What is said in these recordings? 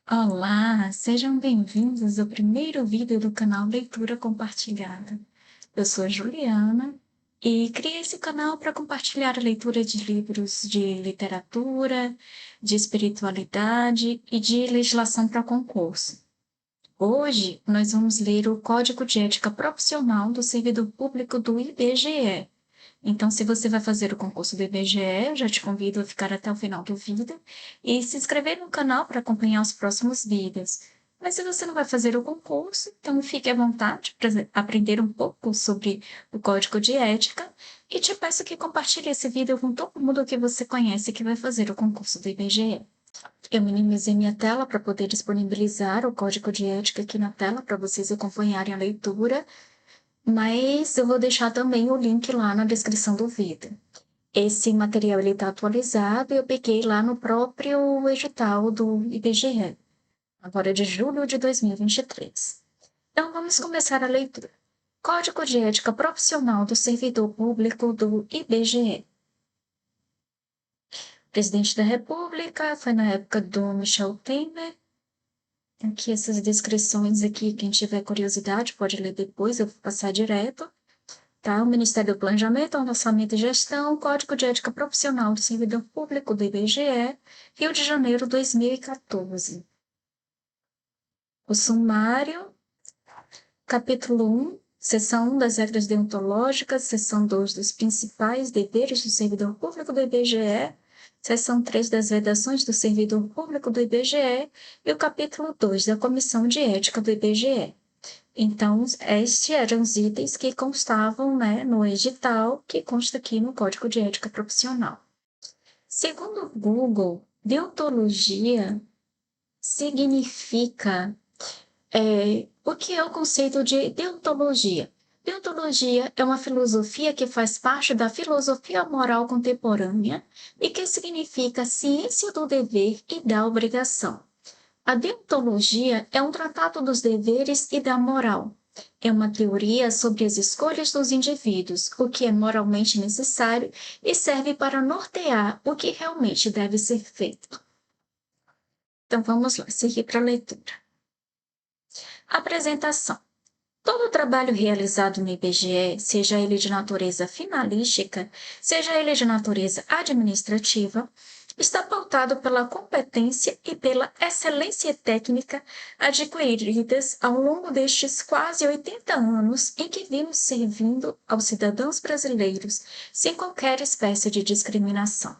Olá, sejam bem-vindos ao primeiro vídeo do canal Leitura Compartilhada. Eu sou a Juliana e criei esse canal para compartilhar a leitura de livros de literatura, de espiritualidade e de legislação para concurso. Hoje, nós vamos ler o Código de Ética Profissional do Servidor Público do IBGE. Então, se você vai fazer o concurso do IBGE, eu já te convido a ficar até o final do vídeo e se inscrever no canal para acompanhar os próximos vídeos. Mas se você não vai fazer o concurso, então fique à vontade para aprender um pouco sobre o Código de Ética e te peço que compartilhe esse vídeo com todo mundo que você conhece que vai fazer o concurso do IBGE. Eu minimizei minha tela para poder disponibilizar o Código de Ética aqui na tela para vocês acompanharem a leitura, mas eu vou deixar também o link lá na descrição do vídeo. Esse material está atualizado e eu peguei lá no próprio edital do IBGE, agora de julho de 2023. Então vamos começar a leitura. Código de Ética Profissional do Servidor Público do IBGE. Presidente da República foi na época do Michel Temer. Aqui essas descrições aqui, quem tiver curiosidade pode ler depois, eu vou passar direto. Tá? O Ministério do Planejamento, Orçamento e Gestão, Código de Ética Profissional do Servidor Público do IBGE, Rio de Janeiro, 2014. O sumário, capítulo 1, seção 1 das regras deontológicas, seção 2 dos principais deveres do servidor público do IBGE, seção 3 das vedações do servidor público do IBGE e o capítulo 2 da Comissão de Ética do IBGE. Então, estes eram os itens que constavam, no edital, que consta aqui no Código de Ética Profissional. Segundo o Google, deontologia significa... o que é o conceito de deontologia? Deontologia é uma filosofia que faz parte da filosofia moral contemporânea e que significa ciência do dever e da obrigação. A deontologia é um tratado dos deveres e da moral. É uma teoria sobre as escolhas dos indivíduos, o que é moralmente necessário e serve para nortear o que realmente deve ser feito. Então vamos lá, seguir para a leitura. Apresentação. Todo trabalho realizado no IBGE, seja ele de natureza finalística, seja ele de natureza administrativa, está pautado pela competência e pela excelência técnica adquiridas ao longo destes quase 80 anos em que vimos servindo aos cidadãos brasileiros sem qualquer espécie de discriminação.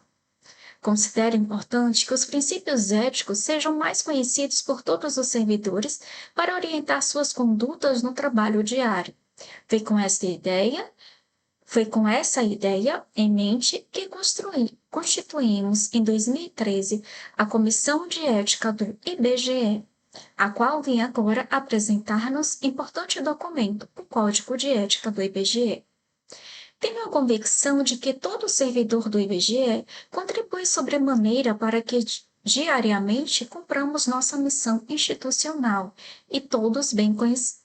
Considero importante que os princípios éticos sejam mais conhecidos por todos os servidores para orientar suas condutas no trabalho diário. Foi com essa ideia em mente que constituímos em 2013 a Comissão de Ética do IBGE, a qual vem agora apresentar-nos importante documento, o Código de Ética do IBGE. Tenho a convicção de que todo servidor do IBGE contribui sobremaneira para que diariamente cumpramos nossa missão institucional e todos bem conhecidos.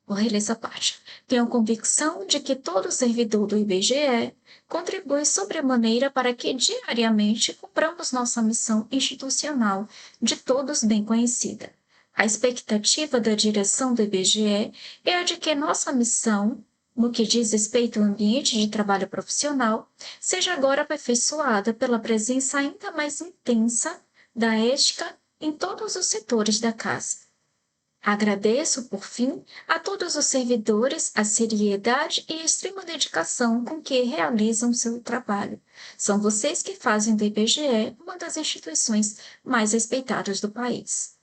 Vou reler essa parte. Tenho a convicção de que todo servidor do IBGE contribui sobremaneira para que diariamente cumpramos nossa missão institucional, de todos bem conhecida. A expectativa da direção do IBGE é a de que nossa missão, no que diz respeito ao ambiente de trabalho profissional, seja agora aperfeiçoada pela presença ainda mais intensa da ética em todos os setores da casa. Agradeço, por fim, a todos os servidores a seriedade e a extrema dedicação com que realizam seu trabalho. São vocês que fazem do IBGE uma das instituições mais respeitadas do país.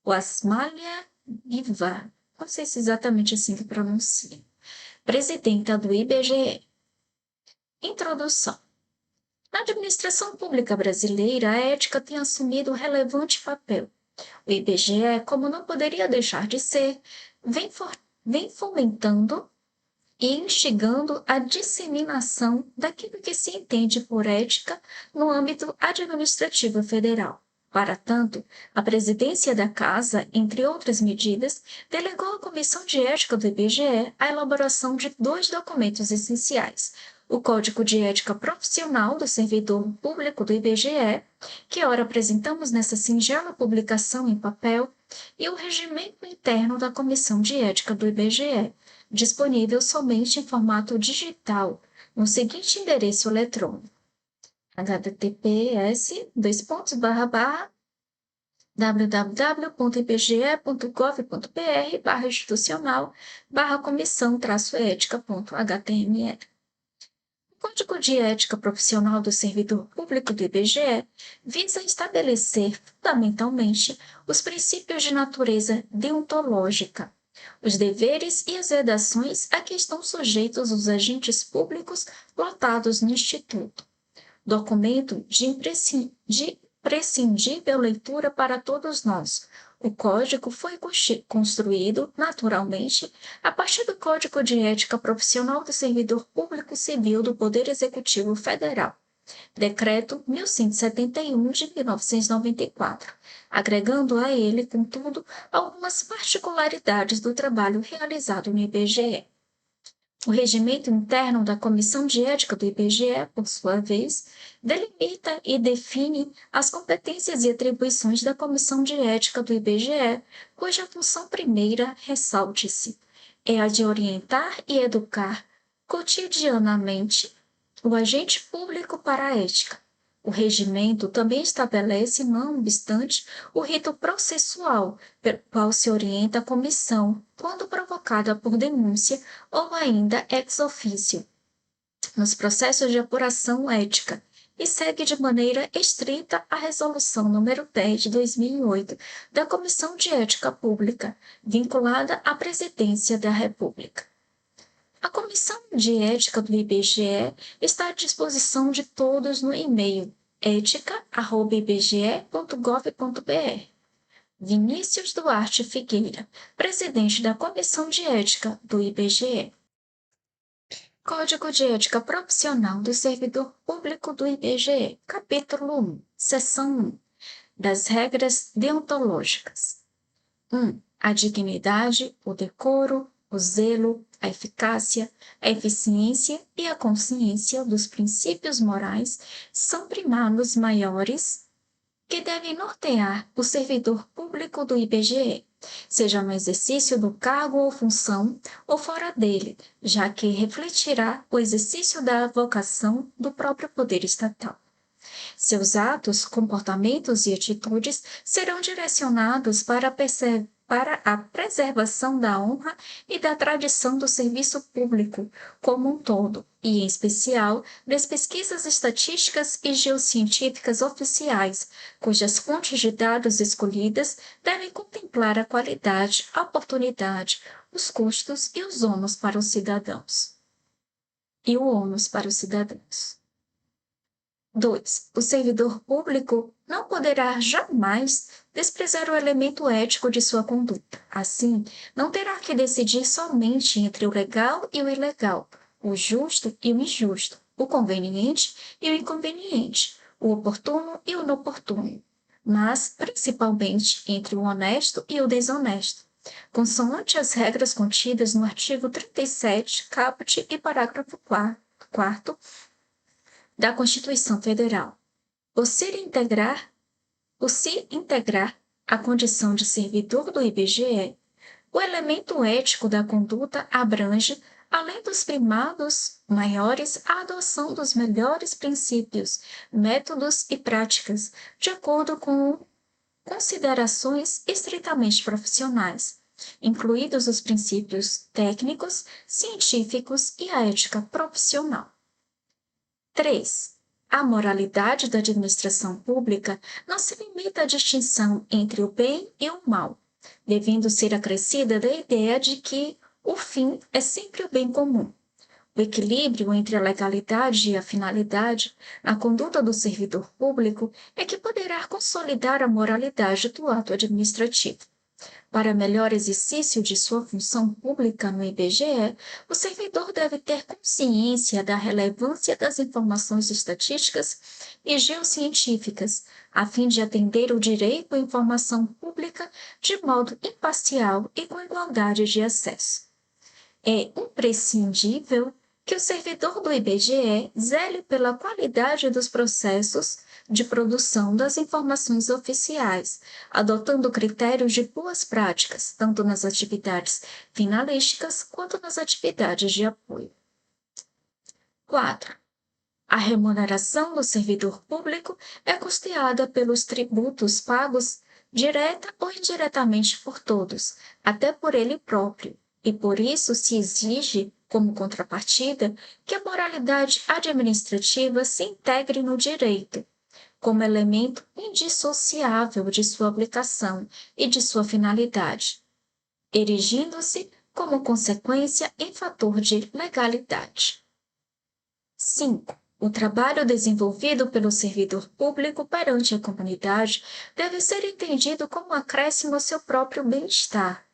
O Asmália Bivar, não sei se é exatamente assim que pronuncia, presidenta do IBGE. Introdução. Na administração pública brasileira, a ética tem assumido um relevante papel. O IBGE, como não poderia deixar de ser, vem fomentando e instigando a disseminação daquilo que se entende por ética no âmbito administrativo federal. Para tanto, a presidência da Casa, entre outras medidas, delegou à Comissão de Ética do IBGE a elaboração de 2 documentos essenciais: o Código de Ética Profissional do Servidor Público do IBGE, que ora apresentamos nessa singela publicação em papel, e o Regimento Interno da Comissão de Ética do IBGE, disponível somente em formato digital, no seguinte endereço eletrônico: www.ibge.gov.br/institucional/comissão-ética.html. O Código de Ética Profissional do Servidor Público do IBGE visa estabelecer, fundamentalmente, os princípios de natureza deontológica, os deveres e as vedações a que estão sujeitos os agentes públicos lotados no Instituto. Documento de imprescindível leitura para todos nós. O Código foi construído, naturalmente, a partir do Código de Ética Profissional do Servidor Público Civil do Poder Executivo Federal, Decreto 1171 de 1994, agregando a ele, contudo, algumas particularidades do trabalho realizado no IBGE. O regimento interno da Comissão de Ética do IBGE, por sua vez, delimita e define as competências e atribuições da Comissão de Ética do IBGE, cuja função primeira, ressalte-se, é a de orientar e educar cotidianamente o agente público para a ética. O regimento também estabelece, não obstante, o rito processual, pelo qual se orienta a comissão, quando provocada por denúncia ou ainda ex officio, nos processos de apuração ética, e segue de maneira estrita a Resolução nº 10 de 2008 da Comissão de Ética Pública, vinculada à Presidência da República. A Comissão de Ética do IBGE está à disposição de todos no e-mail ética@ibge.gov.br. Vinícius Duarte Figueira, presidente da Comissão de Ética do IBGE. Código de Ética Profissional do Servidor Público do IBGE, capítulo 1, seção 1, das regras deontológicas. 1. A dignidade, o decoro, o zelo, a eficácia, a eficiência e a consciência dos princípios morais são primados maiores que devem nortear o servidor público do IBGE, seja no exercício do cargo ou função ou fora dele, já que refletirá o exercício da vocação do próprio poder estatal. Seus atos, comportamentos e atitudes serão direcionados para a preservação da honra e da tradição do serviço público como um todo, e, em especial, das pesquisas estatísticas e geocientíficas oficiais, cujas fontes de dados escolhidas devem contemplar a qualidade, a oportunidade, os custos e os ônus para os cidadãos. 2. O servidor público não poderá jamais desprezar o elemento ético de sua conduta. Assim, não terá que decidir somente entre o legal e o ilegal, o justo e o injusto, o conveniente e o inconveniente, o oportuno e o inoportuno, mas, principalmente, entre o honesto e o desonesto, consoante as regras contidas no artigo 37, caput e parágrafo 4º da Constituição Federal. O se integrar à condição de servidor do IBGE, o elemento ético da conduta abrange, além dos primados maiores, a adoção dos melhores princípios, métodos e práticas, de acordo com considerações estritamente profissionais, incluídos os princípios técnicos, científicos e a ética profissional. 3. A moralidade da administração pública não se limita à distinção entre o bem e o mal, devendo ser acrescida da ideia de que o fim é sempre o bem comum. O equilíbrio entre a legalidade e a finalidade na conduta do servidor público é que poderá consolidar a moralidade do ato administrativo. Para melhor exercício de sua função pública no IBGE, o servidor deve ter consciência da relevância das informações estatísticas e geocientíficas, a fim de atender o direito à informação pública de modo imparcial e com igualdade de acesso. É imprescindível que o servidor do IBGE zele pela qualidade dos processos de produção das informações oficiais, adotando critérios de boas práticas, tanto nas atividades finalísticas quanto nas atividades de apoio. 4. A remuneração do servidor público é custeada pelos tributos pagos direta ou indiretamente por todos, até por ele próprio, e por isso se exige, como contrapartida, que a moralidade administrativa se integre no direito, como elemento indissociável de sua aplicação e de sua finalidade, erigindo-se como consequência em fator de legalidade. 5. O trabalho desenvolvido pelo servidor público perante a comunidade deve ser entendido como um acréscimo ao seu próprio bem-estar,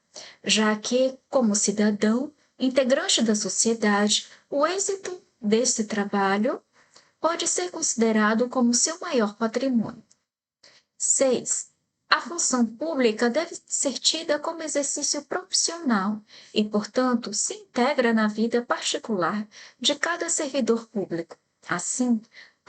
já que, como cidadão, integrante da sociedade, o êxito desse trabalho pode ser considerado como seu maior patrimônio. 6. A função pública deve ser tida como exercício profissional e, portanto, se integra na vida particular de cada servidor público. Assim,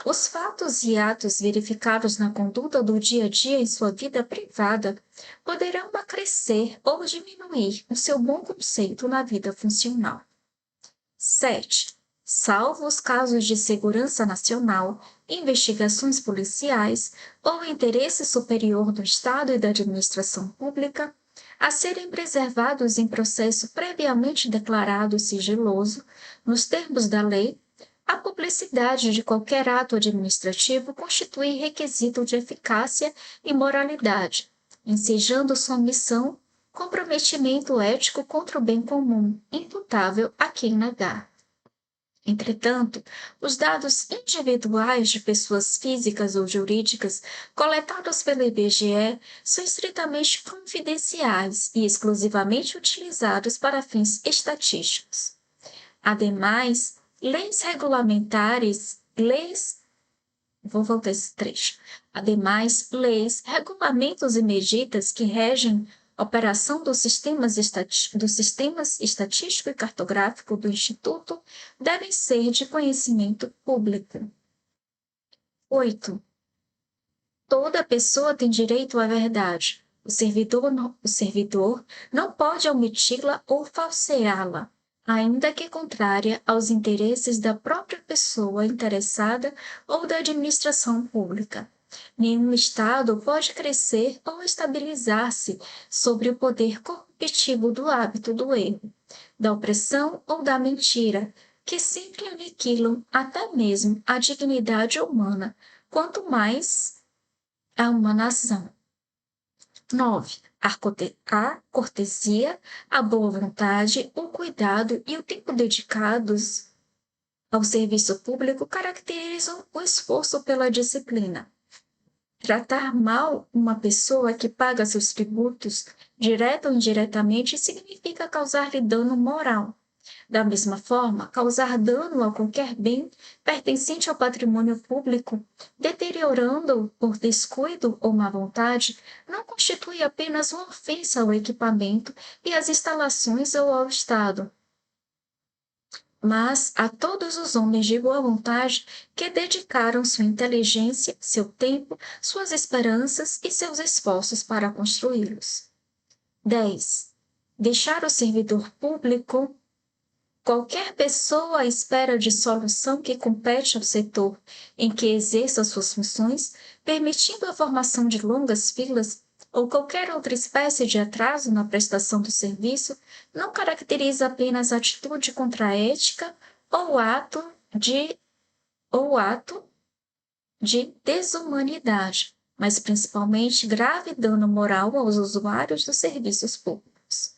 os fatos e atos verificados na conduta do dia a dia em sua vida privada poderão acrescer ou diminuir o seu bom conceito na vida funcional. 7. Salvo os casos de segurança nacional, investigações policiais ou interesse superior do Estado e da administração pública, a serem preservados em processo previamente declarado sigiloso, nos termos da lei, a publicidade de qualquer ato administrativo constitui requisito de eficácia e moralidade, ensejando sua missão comprometimento ético contra o bem comum, imputável a quem negar. Entretanto, os dados individuais de pessoas físicas ou jurídicas coletados pelo IBGE são estritamente confidenciais e exclusivamente utilizados para fins estatísticos. Ademais, leis, regulamentos e medidas que regem a operação dos sistemas estatístico e cartográfico do Instituto devem ser de conhecimento público. 8. Toda pessoa tem direito à verdade. O servidor não pode omiti-la ou falseá-la, ainda que contrária aos interesses da própria pessoa interessada ou da administração pública. Nenhum Estado pode crescer ou estabilizar-se sobre o poder corruptivo do hábito do erro, da opressão ou da mentira, que sempre aniquilam até mesmo a dignidade humana, quanto mais a uma nação. 9. A cortesia, a boa vontade, o cuidado e o tempo dedicados ao serviço público caracterizam o esforço pela disciplina. Tratar mal uma pessoa que paga seus tributos, direta ou indiretamente, significa causar-lhe dano moral. Da mesma forma, causar dano a qualquer bem pertencente ao patrimônio público, deteriorando-o por descuido ou má vontade, não constitui apenas uma ofensa ao equipamento e às instalações ou ao Estado, mas a todos os homens de boa vontade que dedicaram sua inteligência, seu tempo, suas esperanças e seus esforços para construí-los. 10. Deixar o servidor público. Qualquer pessoa à espera de solução que compete ao setor em que exerça suas funções, permitindo a formação de longas filas ou qualquer outra espécie de atraso na prestação do serviço, não caracteriza apenas atitude contra a ética ou ato de desumanidade, mas principalmente grave dano moral aos usuários dos serviços públicos.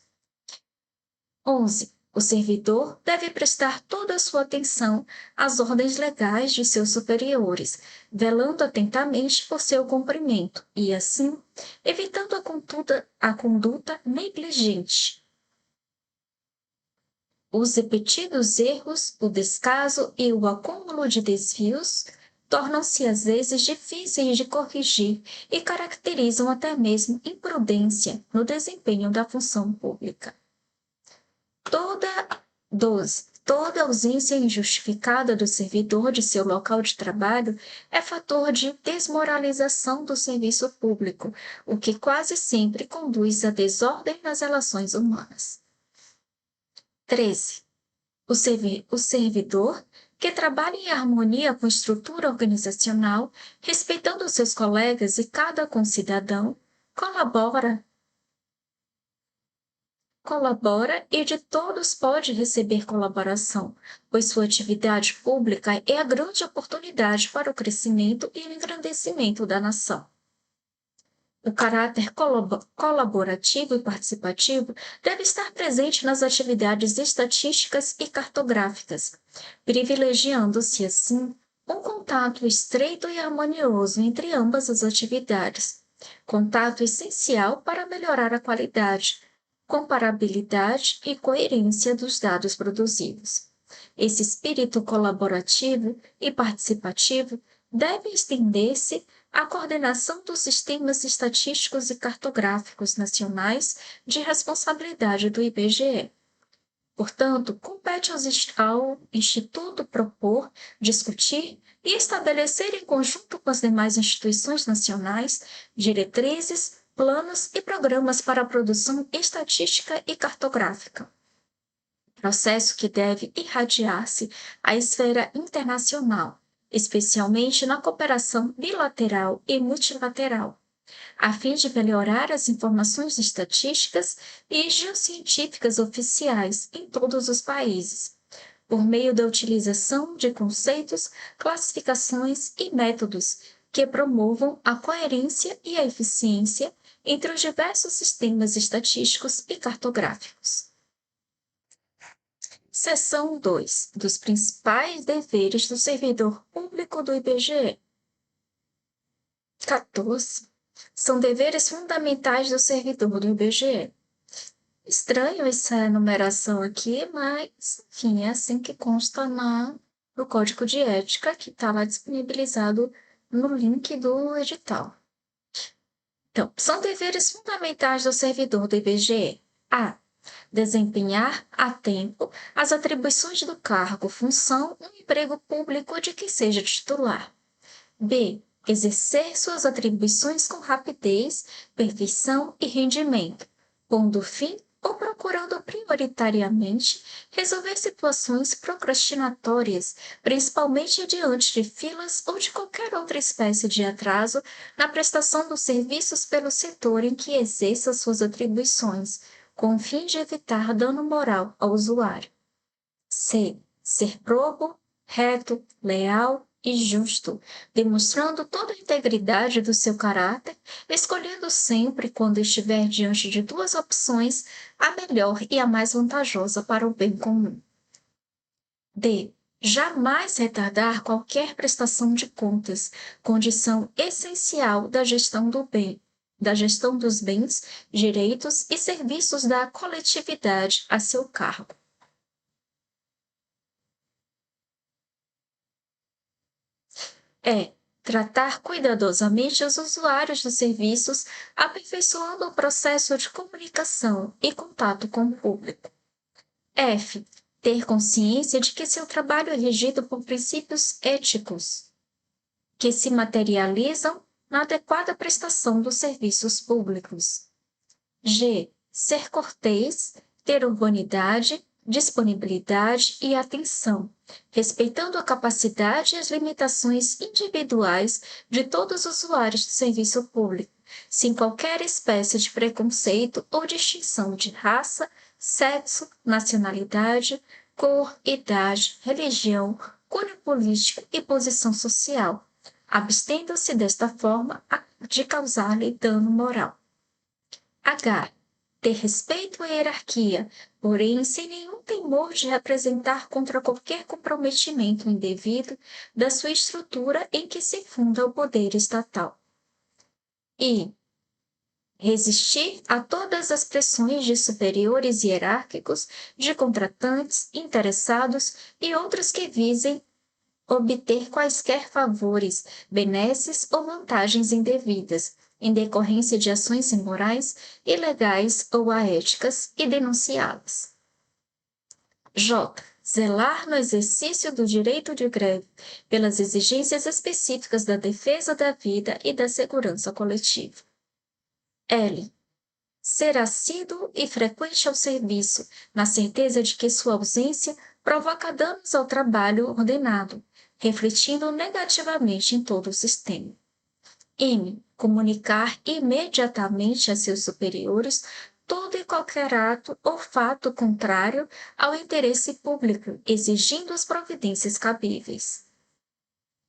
11. O servidor deve prestar toda a sua atenção às ordens legais de seus superiores, velando atentamente por seu cumprimento e, assim, evitando a conduta negligente. Os repetidos erros, o descaso e o acúmulo de desvios tornam-se às vezes difíceis de corrigir e caracterizam até mesmo imprudência no desempenho da função pública. Toda ausência injustificada do servidor de seu local de trabalho é fator de desmoralização do serviço público, o que quase sempre conduz à desordem nas relações humanas. 13. O servidor, que trabalha em harmonia com a estrutura organizacional, respeitando seus colegas e cada concidadão, colabora e de todos pode receber colaboração, pois sua atividade pública é a grande oportunidade para o crescimento e o engrandecimento da nação. O caráter colaborativo e participativo deve estar presente nas atividades estatísticas e cartográficas, privilegiando-se, assim, um contato estreito e harmonioso entre ambas as atividades, contato essencial para melhorar a qualidade, comparabilidade e coerência dos dados produzidos. Esse espírito colaborativo e participativo deve estender-se à coordenação dos sistemas estatísticos e cartográficos nacionais de responsabilidade do IBGE. Portanto, compete ao Instituto propor, discutir e estabelecer em conjunto com as demais instituições nacionais diretrizes, planos e programas para a produção estatística e cartográfica. Processo que deve irradiar-se à esfera internacional, especialmente na cooperação bilateral e multilateral, a fim de melhorar as informações estatísticas e geocientíficas oficiais em todos os países, por meio da utilização de conceitos, classificações e métodos que promovam a coerência e a eficiência entre os diversos sistemas estatísticos e cartográficos. Seção 2. Dos principais deveres do servidor público do IBGE. 14. São deveres fundamentais do servidor do IBGE. Estranho essa numeração aqui, mas, enfim, é assim que consta no Código de Ética, que está lá disponibilizado no link do edital. Então, são deveres fundamentais do servidor do IBGE. A. Desempenhar a tempo as atribuições do cargo, função ou emprego público de que seja titular. B. Exercer suas atribuições com rapidez, perfeição e rendimento, pondo fim ou procurando prioritariamente resolver situações procrastinatórias, principalmente diante de filas ou de qualquer outra espécie de atraso na prestação dos serviços pelo setor em que exerça suas atribuições, com o fim de evitar dano moral ao usuário. C. Ser probo, reto, leal e justo, demonstrando toda a integridade do seu caráter, escolhendo sempre, quando estiver diante de duas opções, a melhor e a mais vantajosa para o bem comum. D. Jamais retardar qualquer prestação de contas, condição essencial da gestão dos bens, direitos e serviços da coletividade a seu cargo. Tratar cuidadosamente os usuários dos serviços, aperfeiçoando o processo de comunicação e contato com o público. F. Ter consciência de que seu trabalho é regido por princípios éticos, que se materializam na adequada prestação dos serviços públicos. G. Ser cortês, ter urbanidade, disponibilidade e atenção, respeitando a capacidade e as limitações individuais de todos os usuários do serviço público, sem qualquer espécie de preconceito ou distinção de raça, sexo, nacionalidade, cor, idade, religião, cunho político e posição social, abstendo-se desta forma de causar-lhe dano moral. H. Ter respeito à hierarquia, porém sem nenhum temor de representar contra qualquer comprometimento indevido da sua estrutura em que se funda o poder estatal. I. Resistir a todas as pressões de superiores hierárquicos, de contratantes, interessados e outros que visem obter quaisquer favores, benesses ou vantagens indevidas, em decorrência de ações imorais, ilegais ou aéticas, e denunciá-las. J. zelar no exercício do direito de greve pelas exigências específicas da defesa da vida e da segurança coletiva. L. Ser assíduo e frequente ao serviço, na certeza de que sua ausência provoca danos ao trabalho ordenado, refletindo negativamente em todo o sistema. M. Comunicar imediatamente a seus superiores todo e qualquer ato ou fato contrário ao interesse público, exigindo as providências cabíveis.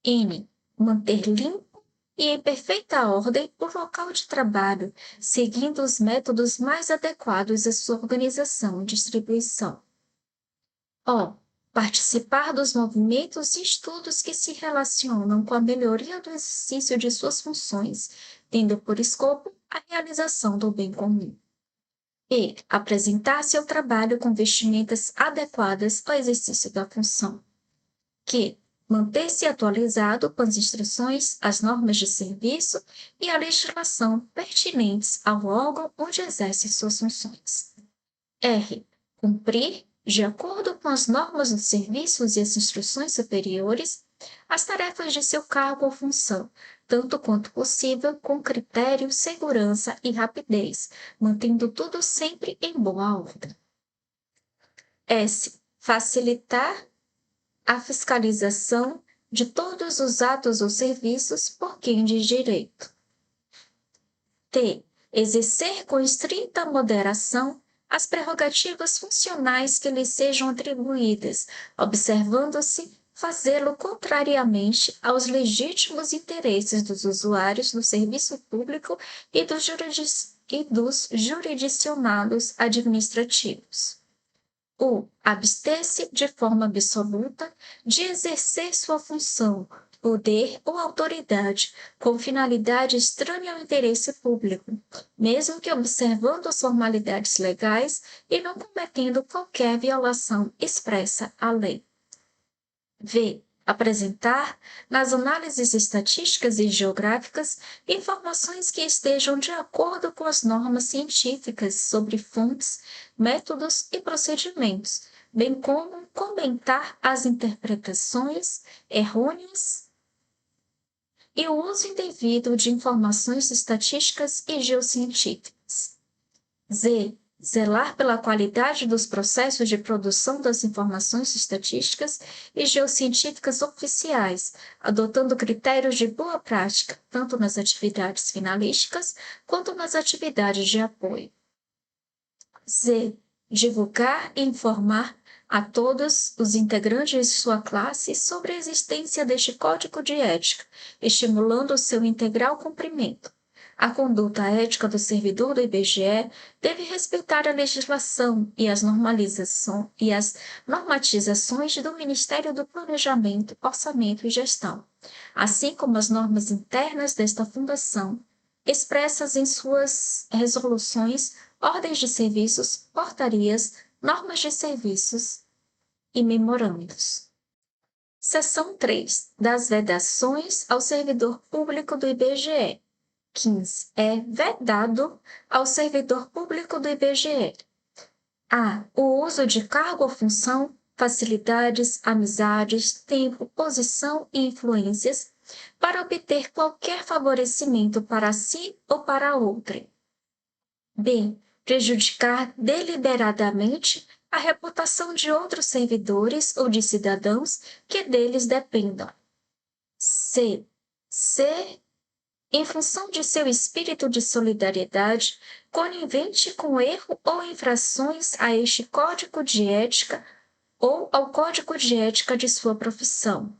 N. Manter limpo e em perfeita ordem o local de trabalho, seguindo os métodos mais adequados à sua organização e distribuição. O. Participar dos movimentos e estudos que se relacionam com a melhoria do exercício de suas funções, tendo por escopo a realização do bem comum. E. Apresentar seu trabalho com vestimentas adequadas ao exercício da função. Q. Manter-se atualizado com as instruções, as normas de serviço e a legislação pertinentes ao órgão onde exerce suas funções. R. Cumprir, de acordo com as normas dos serviços e as instruções superiores, as tarefas de seu cargo ou função, tanto quanto possível, com critério, segurança e rapidez, mantendo tudo sempre em boa ordem. S. Facilitar a fiscalização de todos os atos ou serviços por quem diz direito. T. Exercer com estrita moderação as prerrogativas funcionais que lhe sejam atribuídas, observando-se fazê-lo contrariamente aos legítimos interesses dos usuários do serviço público e dos jurisdicionados administrativos. U. Abster-se de forma absoluta de exercer sua função, poder ou autoridade com finalidade estranha ao interesse público, mesmo que observando as formalidades legais e não cometendo qualquer violação expressa à lei. V. Apresentar, nas análises estatísticas e geográficas, informações que estejam de acordo com as normas científicas sobre fontes, métodos e procedimentos, bem como comentar as interpretações errôneas e o uso indevido de informações estatísticas e geocientíficas. Z. Zelar pela qualidade dos processos de produção das informações estatísticas e geocientíficas oficiais, adotando critérios de boa prática, tanto nas atividades finalísticas quanto nas atividades de apoio. Z. Divulgar e informar a todos os integrantes de sua classe sobre a existência deste código de ética, estimulando o seu integral cumprimento. A conduta ética do servidor do IBGE deve respeitar a legislação e as normatizações do Ministério do Planejamento, Orçamento e Gestão, assim como as normas internas desta fundação, expressas em suas resoluções, ordens de serviços, portarias, normas de serviços e memorandos. Seção 3. Das vedações ao servidor público do IBGE. 15. É vedado ao servidor público do IBGE: a. O uso de cargo ou função, facilidades, amizades, tempo, posição e influências para obter qualquer favorecimento para si ou para outrem. B. Prejudicar deliberadamente a reputação de outros servidores ou de cidadãos que deles dependam. C. Ser, em função de seu espírito de solidariedade, conivente com erro ou infrações a este código de ética ou ao código de ética de sua profissão.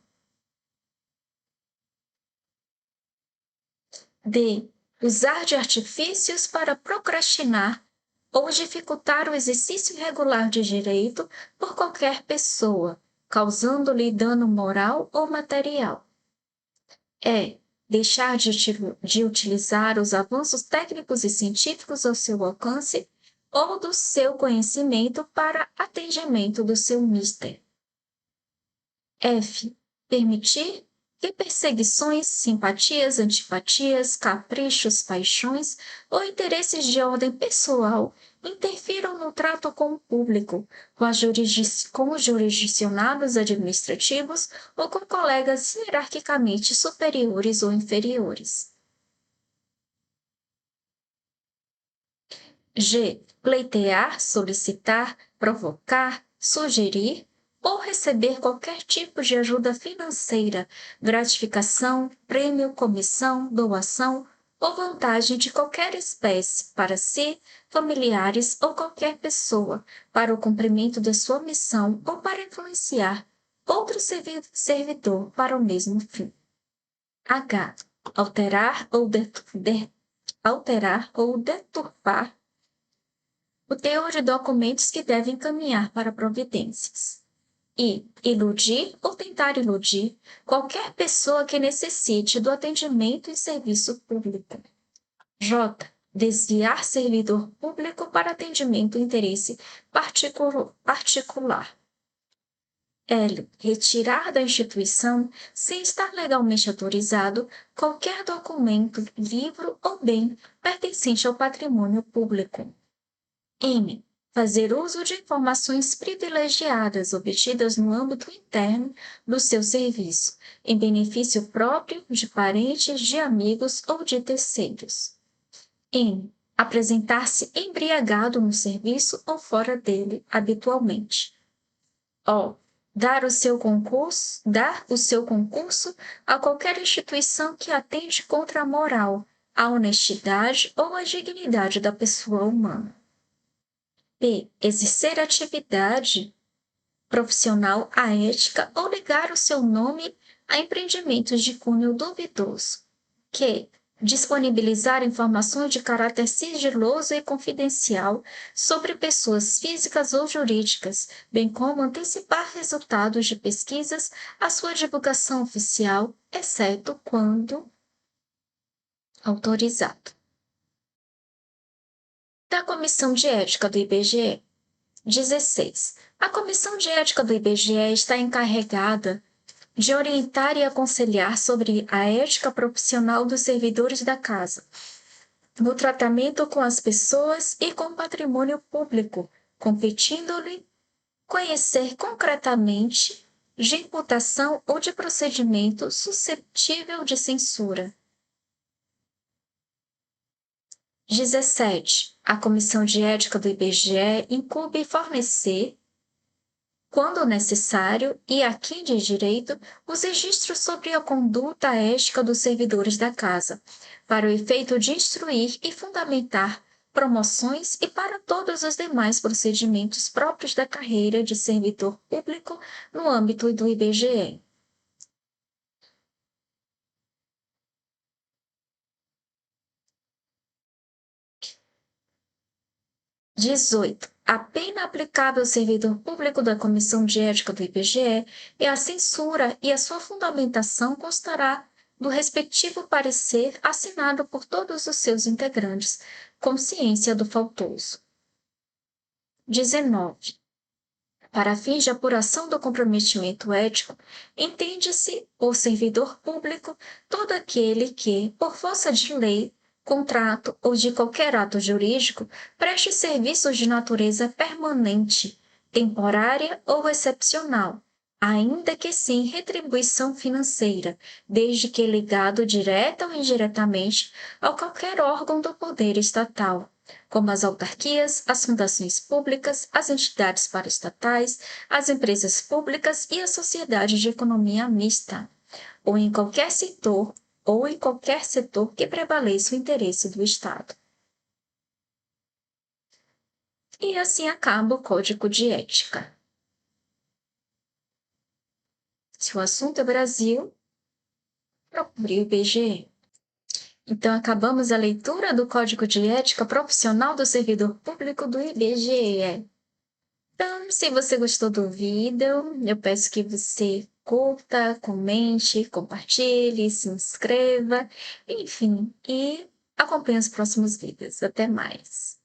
D. Usar de artifícios para procrastinar ou dificultar o exercício irregular de direito por qualquer pessoa, causando-lhe dano moral ou material. E. Deixar de utilizar os avanços técnicos e científicos ao seu alcance ou do seu conhecimento para atendimento do seu mister. F. Permitir que perseguições, simpatias, antipatias, caprichos, paixões ou interesses de ordem pessoal interfiram no trato com o público, com os jurisdicionados administrativos ou com colegas hierarquicamente superiores ou inferiores. G. Pleitear, solicitar, provocar, sugerir ou receber qualquer tipo de ajuda financeira, gratificação, prêmio, comissão, doação ou vantagem de qualquer espécie para si, familiares ou qualquer pessoa, para o cumprimento de sua missão ou para influenciar outro servidor para o mesmo fim. H. Alterar ou deturpar o teor de documentos que devem encaminhar para providências. E iludir ou tentar iludir qualquer pessoa que necessite do atendimento em serviço público. J. Desviar servidor público para atendimento em interesse particular. L. Retirar da instituição, sem estar legalmente autorizado, qualquer documento, livro ou bem pertencente ao patrimônio público. M. Fazer uso de informações privilegiadas obtidas no âmbito interno do seu serviço, em benefício próprio, de parentes, de amigos ou de terceiros. N. Apresentar-se embriagado no serviço ou fora dele, habitualmente. O. Dar o seu concurso a qualquer instituição que atente contra a moral, a honestidade ou a dignidade da pessoa humana. P. Exercer atividade profissional aética ou ligar o seu nome a empreendimentos de cunho duvidoso. Q. Disponibilizar informações de caráter sigiloso e confidencial sobre pessoas físicas ou jurídicas, bem como antecipar resultados de pesquisas à sua divulgação oficial, exceto quando autorizado. Da Comissão de Ética do IBGE. 16. A Comissão de Ética do IBGE está encarregada de orientar e aconselhar sobre a ética profissional dos servidores da Casa, no tratamento com as pessoas e com o patrimônio público, competindo-lhe conhecer concretamente de imputação ou de procedimento suscetível de censura. 17. A Comissão de Ética do IBGE incumbe fornecer, quando necessário e a quem de direito, os registros sobre a conduta ética dos servidores da Casa, para o efeito de instruir e fundamentar promoções e para todos os demais procedimentos próprios da carreira de servidor público no âmbito do IBGE. 18. A pena aplicável ao servidor público da Comissão de Ética do IBGE é a censura e a sua fundamentação constará do respectivo parecer assinado por todos os seus integrantes, com ciência do faltoso. 19. Para fins de apuração do comprometimento ético, entende-se por servidor público todo aquele que, por força de lei, contrato ou de qualquer ato jurídico, preste serviços de natureza permanente, temporária ou excepcional, ainda que sem retribuição financeira, desde que ligado direta ou indiretamente a qualquer órgão do poder estatal, como as autarquias, as fundações públicas, as entidades paraestatais, as empresas públicas e a sociedade de economia mista, ou em qualquer setor que prevaleça o interesse do Estado. E assim acaba o Código de Ética. Se o assunto é Brasil, procure o IBGE. Então, acabamos a leitura do Código de Ética Profissional do Servidor Público do IBGE. Então, se você gostou do vídeo, eu peço que você curta, comente, compartilhe, se inscreva, enfim, e acompanhe os próximos vídeos. Até mais!